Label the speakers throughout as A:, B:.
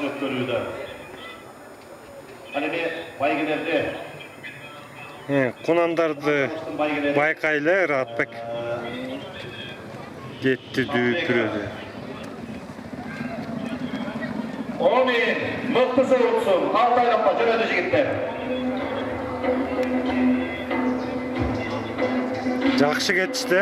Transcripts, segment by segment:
A: ötkörүүдө. Hani байгелерде
B: Kunandарды байқайлы Ратбек кетті дүйпүрөдү.
A: Onun mıktısı uçsun. Altaylanma jönödü jigitler.
B: Жақсы кетишти.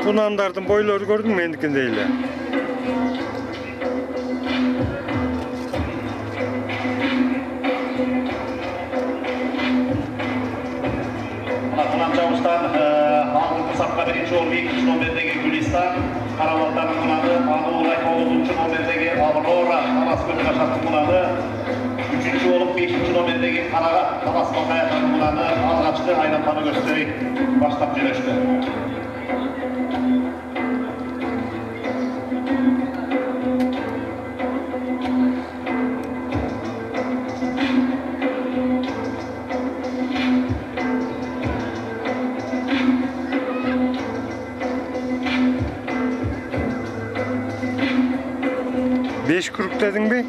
B: Kunandардын бойлору көрдүң мендикиндей эле.
A: Çavuş'tan aldırdı sapka birinci ol, 2. nomerdeki Gülistan, Karavaltan'ın kunadı, Anadolu'da 9. nomerdeki Aurora, Talas Gölü Kaşat'ın kunadı, 3. olup 5. nomerdeki Karagat, Talas Bakayat'ın kunadı, Algaçlı aylanmanı gösterip başlap jönöştü.
B: Beş kuruk dedin mi?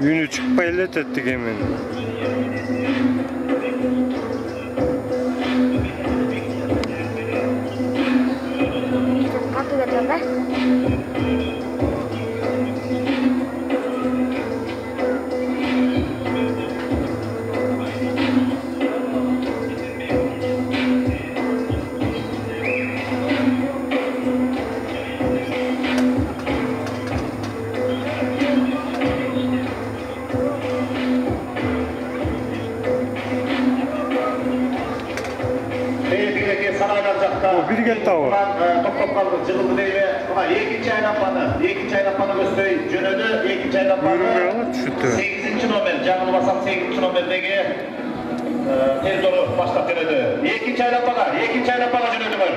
B: Günü çıkmayla tettik hemen. Bir geldi o.
A: Toplap kaldı, cılımı değil ve ikinci aylanmanı göstereyim. Jönödü, ikinci aylanmanı 8. nomer, canlı basan 8. nomerdeki tez dolu başlap jönödü. İkinci aylanmana jönödü var.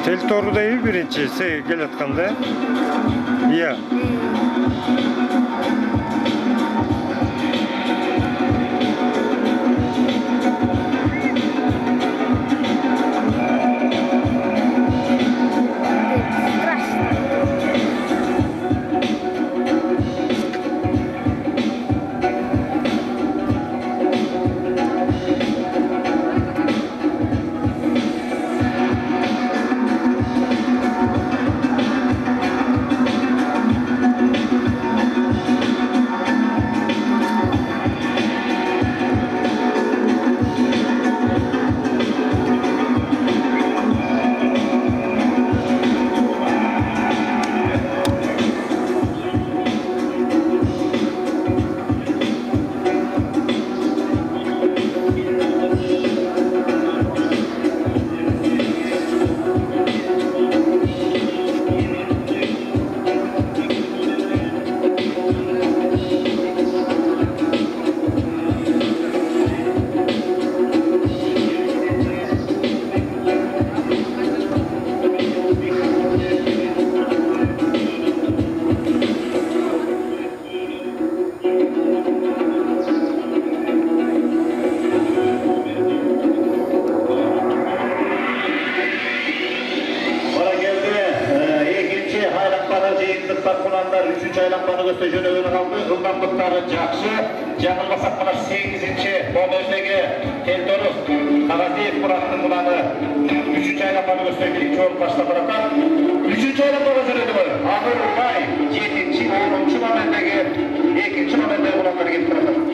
B: Tel toru değil birincisi geletkandı. Ya.
A: gösteri jönögünü kaldı. Hıldanlıkları jakşı. Janılmasak mana 8-nji nomerdegi Teltorus Kagaziyev Murat'ın bulanı 3-nji aylanmаны gösteri 1-nji olup başlap bırakan. 3-nji aylanmaga jönödü. Ahır Bay 7-nji 10-nju nomerdegi 2-nji nomerdegi bulanlar gelip bırakan.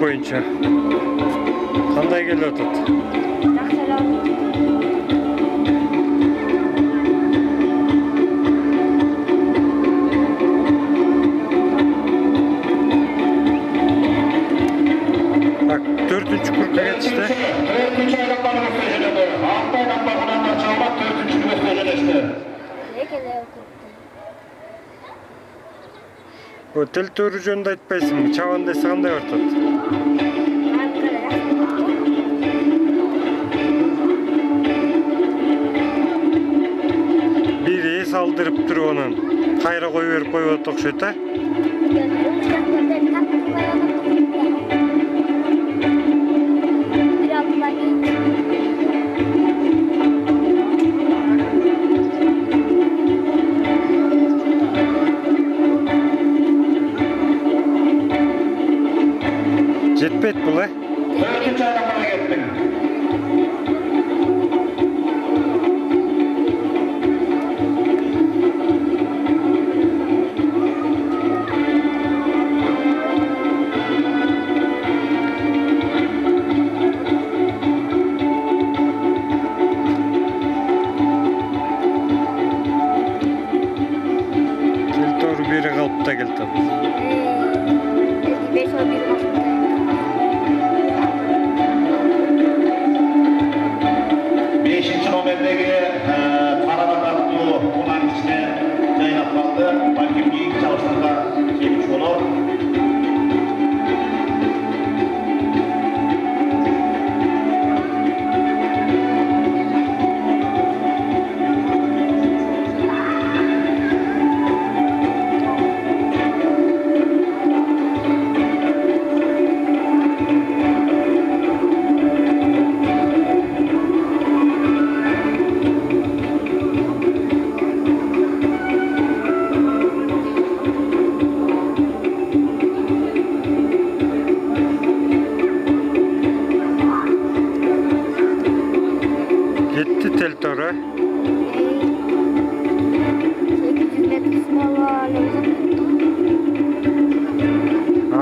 B: boyunca. Qanday kelyotadi? Bak 4-cü kurka geçti.
A: 4-cü aylanmanı göstericiledi. Altı aylanmanından çalmak 4-cü göstericiledi.
B: O tel törü жөнүндө айтпайсыңбы? Чабандай сагандай ортот. Бири эс алдырып туруп анан кайра кой берип коюп атат окшойт а? Жетпейт бул,
A: 4-cü aylanmana gittik.
B: Tel biri kalıp da geldi.
A: 5-ci nomerdeki Karaman Aklı onun içine yayınlat kaldı. Balkim ilk çalıştığında gelmiş olur.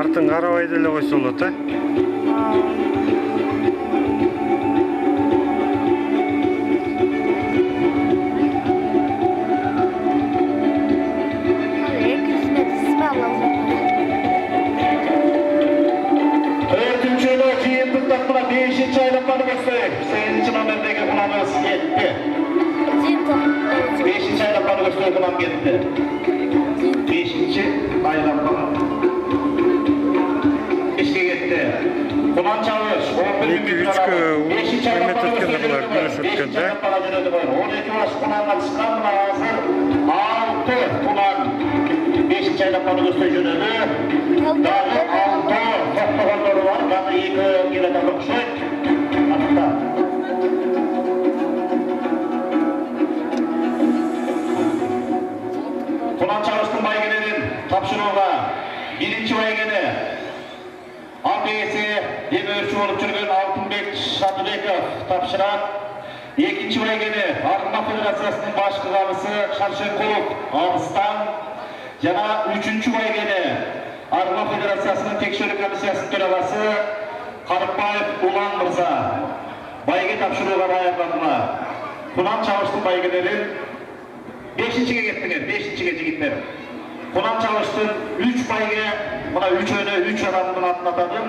B: Артын карабай деле койсо болот, а?
A: Төртүнчүлü жыйынтыктап мына 5-чи айланманы көздөйт. 8-чи номердеги кунамыз кетти. 5-чи айланманы көздөйт кунам кетти. 5-чи айланма. Эшке кетти. Кунам чабыш 11 минут. 5-чи айланманы көздөйт. 12 баш кунамга чыккан мына азыр 6 кунам 5-чи айланманы көздөй жөнөдү. Дагы 6 токтогондору бар. Дагы 2 келет окшойт. Атта. Кунам чабыштын байгенерин тапшырууга 1-чи байгени АПС демөөрчү болуп жүргөн Алтынбек Шадыбеков тапшырат. 2-чи байгени Арма Федерациясынын башкы кабысы Шаршенкулов Абыстан. Жана 3-чү байгени Арма Федерациясынын текшерүү комиссиясынын төрагасы Карыпбаев Улан мырза байге тапшырууга даярдандылар. Кунам чабыштын байгенерин 5-чиге кеттиңер, 5-чиге жигиттер. Кунам чабыштын 3 байге, мына 3 адамдын атын атадым.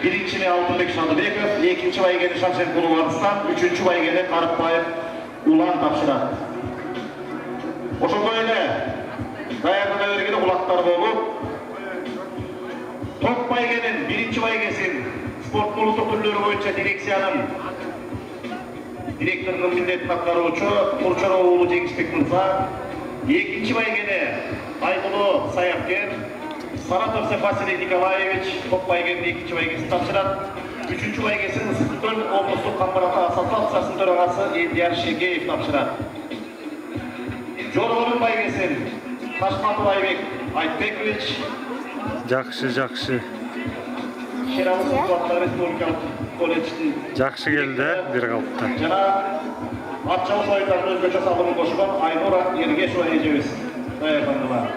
A: 1-чини Алтынбек Шадыбеков, 2-чи байгени Шаршенкулов Абыстан, 3-чү байгени Карыпбаев Улан тапшырат. Ошондой эле даярдана бергени улаттар болуп, топ байгенин 1-чи байгесин спорт улуттук түрлөрү боюнча дирекциянын директорунун милдетин аткаруучу Курчаров уулу Жеңишбек мырза, 2-чи байгени Айгулу Саяккен, Саратовцев Василий Николаевич топ байгенин 2-чи байгесин тапшырат. 3-чү байгесин Ысыктөл облустук камбарата ассоциациясынын төрагасы Элдияр Шегеев тапшырат. Жоргонун байгесин Ташматов Айбек Айтбекович.
B: Жакшы.
A: Шеравыз Республикалык колледждин
B: Жакшы келди, бир калыпта.
A: жана ат чабыш оюндарына өзгөчө салымын кошкон Айнура Ергешова эжебиз даярдандылар.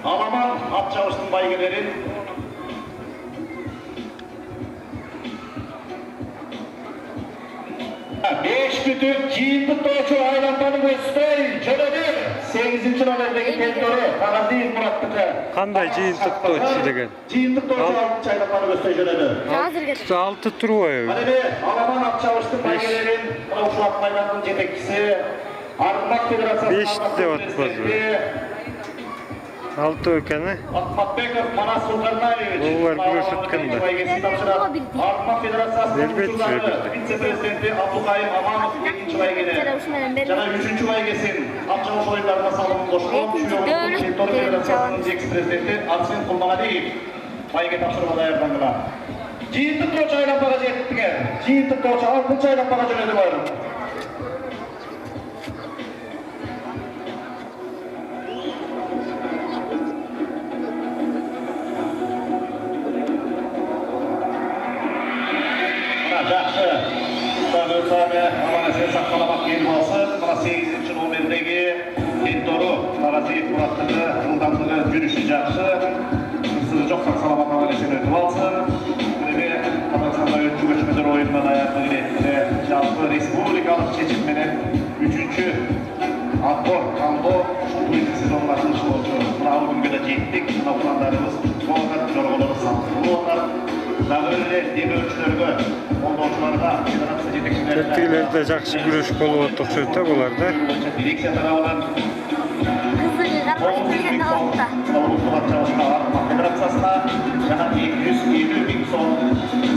A: Аламан ат чабыштын байгелерин Beş бүтүн жыйынтыктоочу айланманы көздөй жөнөдү. 8-чи номердеги тендору Кагазиев Мураттыкы.
B: Кандай жыйынтыктоочу деген?
A: Жыйынтыктоочу 6-чы айланманы көздөй жөнөдү.
B: 6 турбайбы?
A: Анеме Аламан ат чабыштын байгелерин мына ушул ат майдандын жетекчиси Армак Федерациясынын
B: 5 деп атпады. 6 экен, э?
A: Атматбеков Манас Сулкарнаевич.
B: Олар көрсөткөндө.
A: Армак Федерациясынын вице-президенти Абдукайым Аманов 2-чи байгени. Жана 3-чү байгесин ат чабыш оюндарына салымын кошкон Чүй Федерациясынын экс-президенти Арсен Кулмагалиев байге тапшырууга даярдандылар. Жыйынтыктоочу айланмага жеттиңер. Жыйынтыктоочу 6-чы айланмага жөнөдү байрым. Жақсы. Өтсәме аман-есен сақталамақ ел болсын. Мына 8-чи номердеги Тендору Кагазиев Мураттыкы жылдамдыгы жүрүшү жакшы. Сызы жок сак-саламат аман-есен өтүп алсын. Эми Казакстанда өткөрүлгөн көчмөдөр оюнунан аяктын иретинде жалпы республикалык чечим менен 3-чү отбор камбо буюрку сезондун ачылышы болчу. Мына күнгө да жеттик. Мына пландарыбыз толук жорголору сакталып атат. Дагы эле демөөрчүлөргө, колдоочуларга, федерация жетекчилерине
B: Тилерде жакшы күрөш болуп атат окшойт да буларда.
A: Дирекция тарабынан Федерациясына жана 250 миң сом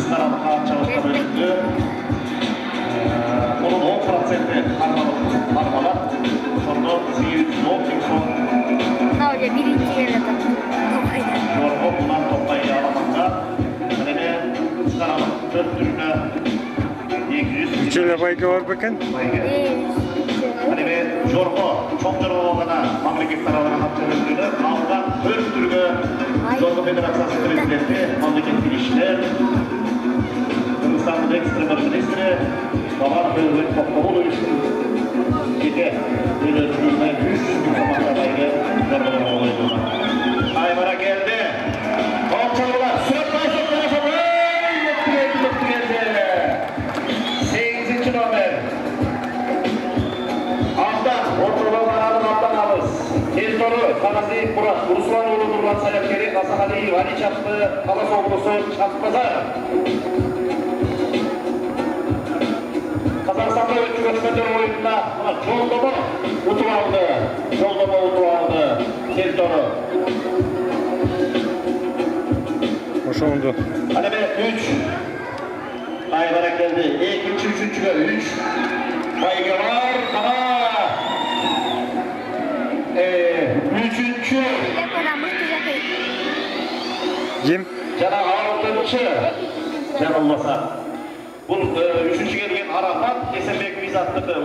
A: тарапка чабышка бөлүндү. Мунун 10% армалат. Ошондо 810 миң сом.
C: Мына эле биринчи келет.
A: Жорго мунан топтай аламанга. Эми сарамын 4 түрүнө 200
B: Үчеле байга бар бекен?
A: Эми жорго чоң жорго гана мамлекет тарабынан аттырылды. Калган 4 түргө Жорго Федерациясы президенти, мамлекеттик иштер, Кыргызстандын экс-премьер-министри Бабар Бөлбөт Токтогуловичтин жеке үйлөрүнө 300 миң сомго байга жорголорго коюлду. Аймара келди. Топ чабуулар Murat, Ruslan oğlu Nurlan Sayakeri, Hasan Aliyev, Ali Çaplı, Alas Oblusu, Çapkazar. Kazakstan'da göçmenler oyununda Çoğuldama utu aldı. Çoğuldama utu aldı. Seltonu.
B: Oşondu.
A: Hani be 3. Ayvara geldi. İkinci, üçüncüye 3. Bayga var. Ama. Üçüncü.
C: Yakolanmış tuzakayı.
B: Kim?
A: Cana Arap'tancı. Can olmasa. Bu üçüncü gelgen Arafat, Kesenbek Mizatlı'dı.